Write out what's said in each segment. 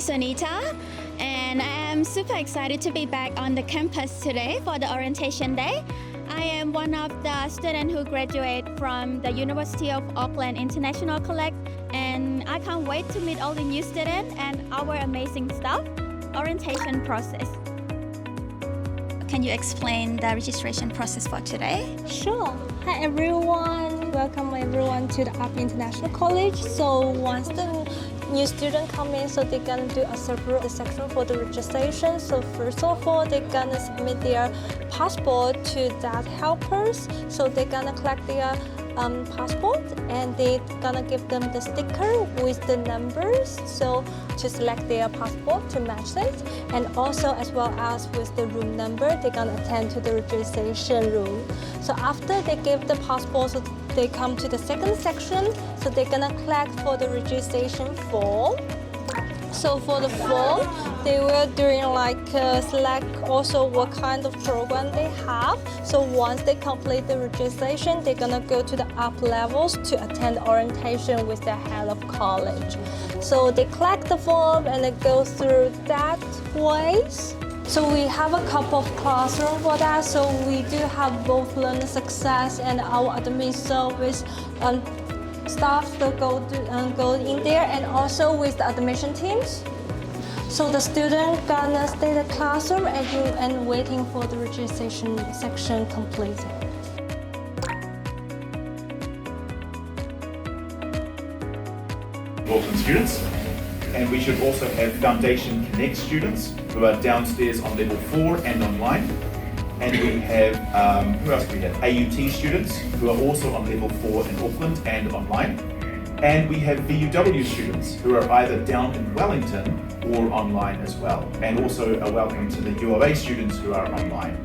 is Sonyta, and I am super excited to be back on the campus today for the orientation day. I am one of the students who graduate from the University of Auckland International College, and I can't wait to meet all the new students and our amazing staff. Orientation process. Can you explain the registration process for today? Sure. Hi everyone. Welcome everyone to the UoAIC International College. So once the new student come in, so they're gonna do a separate section for the registration. So first of all, they're gonna submit their passport to that helpers. So they're gonna collect their passport, and they're gonna give them the sticker with the numbers, so to select their passport to match it, and also as well as with the room number, they're gonna attend to the registration room. So after they give the passport, so they come to the second section, so they're gonna collect for the registration form. So for the form, they will doing select also what kind of program they have. So once they complete the registration, they're gonna go to the up levels to attend orientation with the head of college. So they collect the form and they go through that ways. So we have a couple of classrooms for that. So we do have both learner success and our admin service staff to go in there, and also with the admission teams. So the student gonna stay in the classroom and waiting for the registration section completed. Auckland students, and we should also have Foundation Connect students who are downstairs on level 4 and online. And we have, who else do we have? AUT students who are also on level 4 in Auckland and online. And we have VUW students who are either down in Wellington or online as well. And also a welcome to the UoAIC students who are online.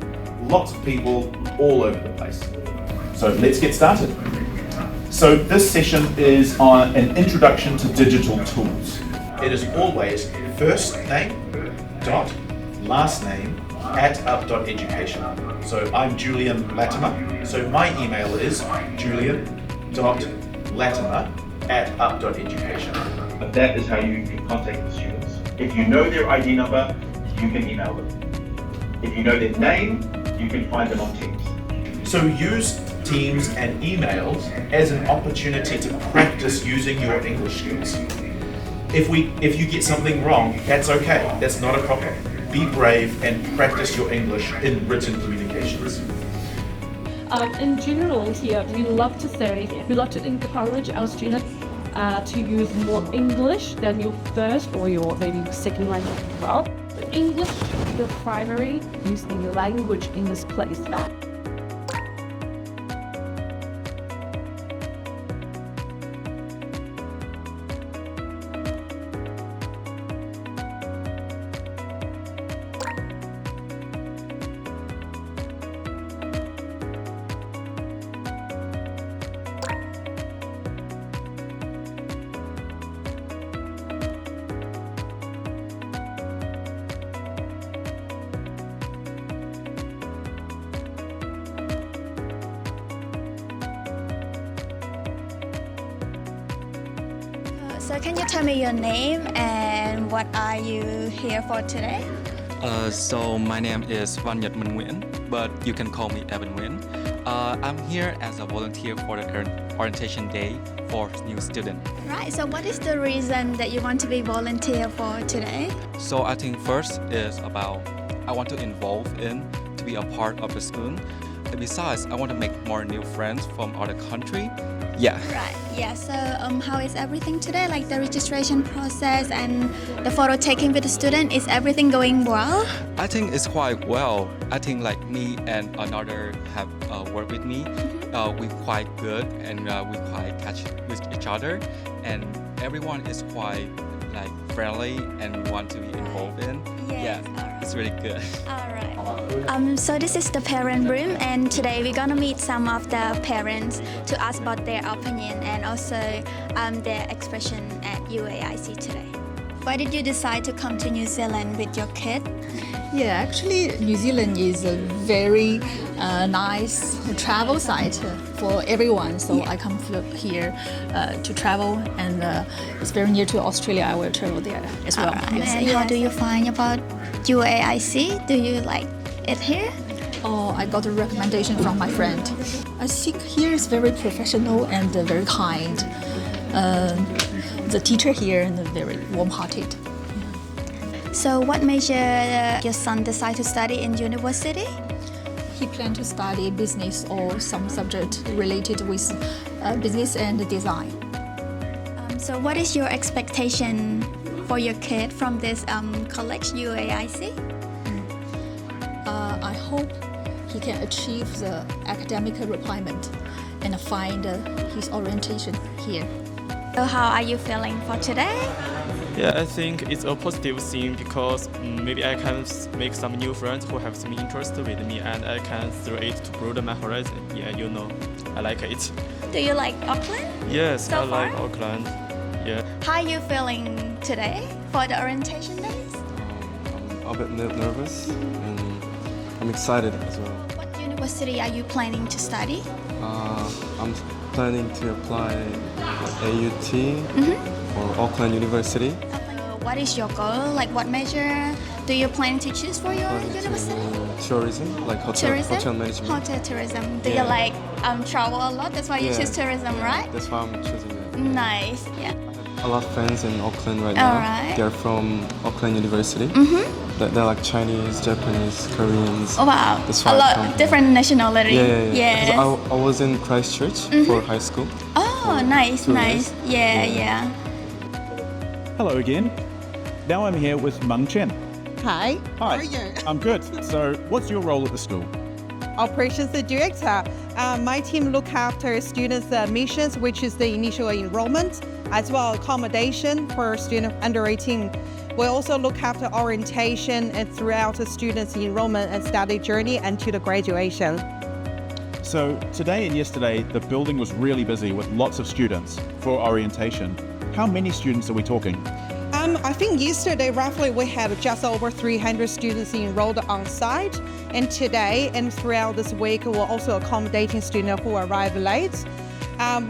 Lots of people all over the place. So let's get started. So this session is on an introduction to digital tools. It is always first name dot last name @up.education. So I'm Julian Latimer. So my email is julian.latimer@up.education. But that is how you can contact the students. If you know their ID number, you can email them. If you know their name, you can find them on Teams. So use Teams and emails as an opportunity to practice using your English skills. If you get something wrong, that's okay. That's not a problem. Be brave and practice your English in written communications. In general here, we love to encourage our students to use more English than your first or your maybe second language as well. English is the primary using language in this place. So can you tell me your name and what are you here for today? So my name is Van Nhật Minh Nguyen, but you can call me Evan Nguyen. I'm here as a volunteer for the orientation day for new students. Right, so what is the reason that you want to be volunteer for today? So I think first is about I want to involve in to be a part of the school. And besides, I want to make more new friends from other country. Yeah. Right, yeah, so how is everything today? Like the registration process and the photo taking with the student, is everything going well? I think it's quite well. I think like me and another have worked with me. We're quite good and we quite catch with each other, and everyone is quite like friendly and want to be involved in. Yes, Yeah, alright. it's really good. Alright. So this is the parent room, and today we're gonna meet some of the parents to ask about their opinion and also their expression at UoAIC today. Why did you decide to come to New Zealand with your kid? Yeah, actually, New Zealand is a very nice travel site for everyone. So I come here to travel, and it's very near to Australia. I will travel there as well. Yes. And how do you find about UoAIC? Do you like it here? Oh, I got a recommendation from my friend. I think here is very professional and very kind. The teacher here is very warm-hearted. So what made your son decide to study in university? He planned to study business or some subject related with business and design. So what is your expectation for your kid from this college, UoAIC? I hope he can achieve the academic requirement and find his orientation here. So how are you feeling for today? Yeah, I think it's a positive thing because maybe I can make some new friends who have some interest with me, and I can through it to broaden my horizon. Yeah, I like it. Do you like Auckland? Yes, So I like far? Auckland. Yeah. How are you feeling today for the orientation days? I'm a bit nervous and I'm excited as well. What university are you planning to study? I'm planning to apply AUT or Auckland University. What is your goal? Like what major do you plan to choose for your university? Tourism, like hotel management. Hotel tourism. Do Yeah. you like travel a lot? That's why you Yeah. choose tourism, right? That's why I'm choosing it. Nice. Yeah. A lot of friends in Auckland right now. Alright. They're from Auckland University. They're like Chinese, Japanese, Koreans. Oh wow. That's A why I lot come here. different nationality. Yeah. Yes. 'Cause I was in Christchurch for high school. Oh, nice, 2 nice. years. Yeah. Hello again. Now I'm here with Mung Chen. Hi. Hi. How are you? I'm good. So, what's your role at the school? Operations Director. My team look after students' admissions, which is the initial enrollment, as well as accommodation for students under 18. We also look after orientation and throughout the students' enrollment and study journey until the graduation. So, today and yesterday, the building was really busy with lots of students for orientation. How many students are we talking? I think yesterday roughly we had just over 300 students enrolled on site, and today and throughout this week we're also accommodating students who arrive late.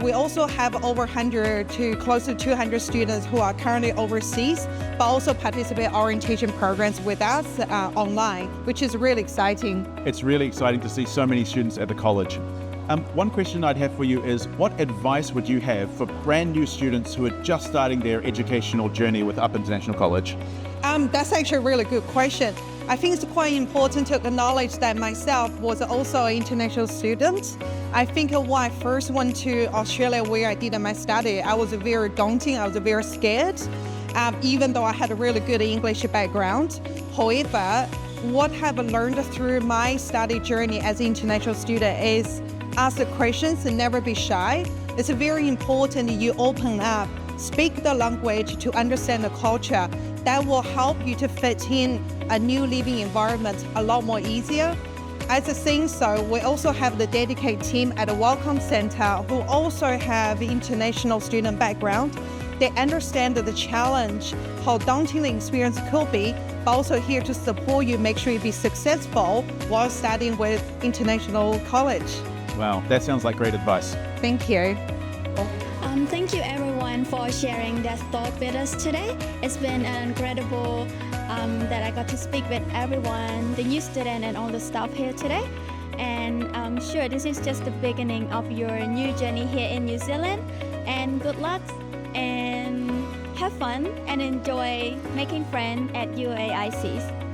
We also have over 100 to close to 200 students who are currently overseas, but also participate orientation programs with us online, which is really exciting. It's really exciting to see so many students at the college. One question I'd have for you is, what advice would you have for brand new students who are just starting their educational journey with Up International College? That's actually a really good question. I think it's quite important to acknowledge that myself was also an international student. I think when I first went to Australia where I did my study, I was very daunting, I was very scared, even though I had a really good English background. However, what I've learned through my study journey as an international student is ask the questions and never be shy. It's very important you open up, speak the language to understand the culture. That will help you to fit in a new living environment a lot more easier. As a saying so, we also have the dedicated team at the Welcome Center who also have international student background. They understand the challenge, how daunting the experience could be, but also here to support you, make sure you be successful while studying with international college. Wow, that sounds like great advice. Thank you. Thank you everyone for sharing that thought with us today. It's been incredible that I got to speak with everyone, the new student and all the staff here today. And I'm sure this is just the beginning of your new journey here in New Zealand. And good luck and have fun and enjoy making friends at UoAIC.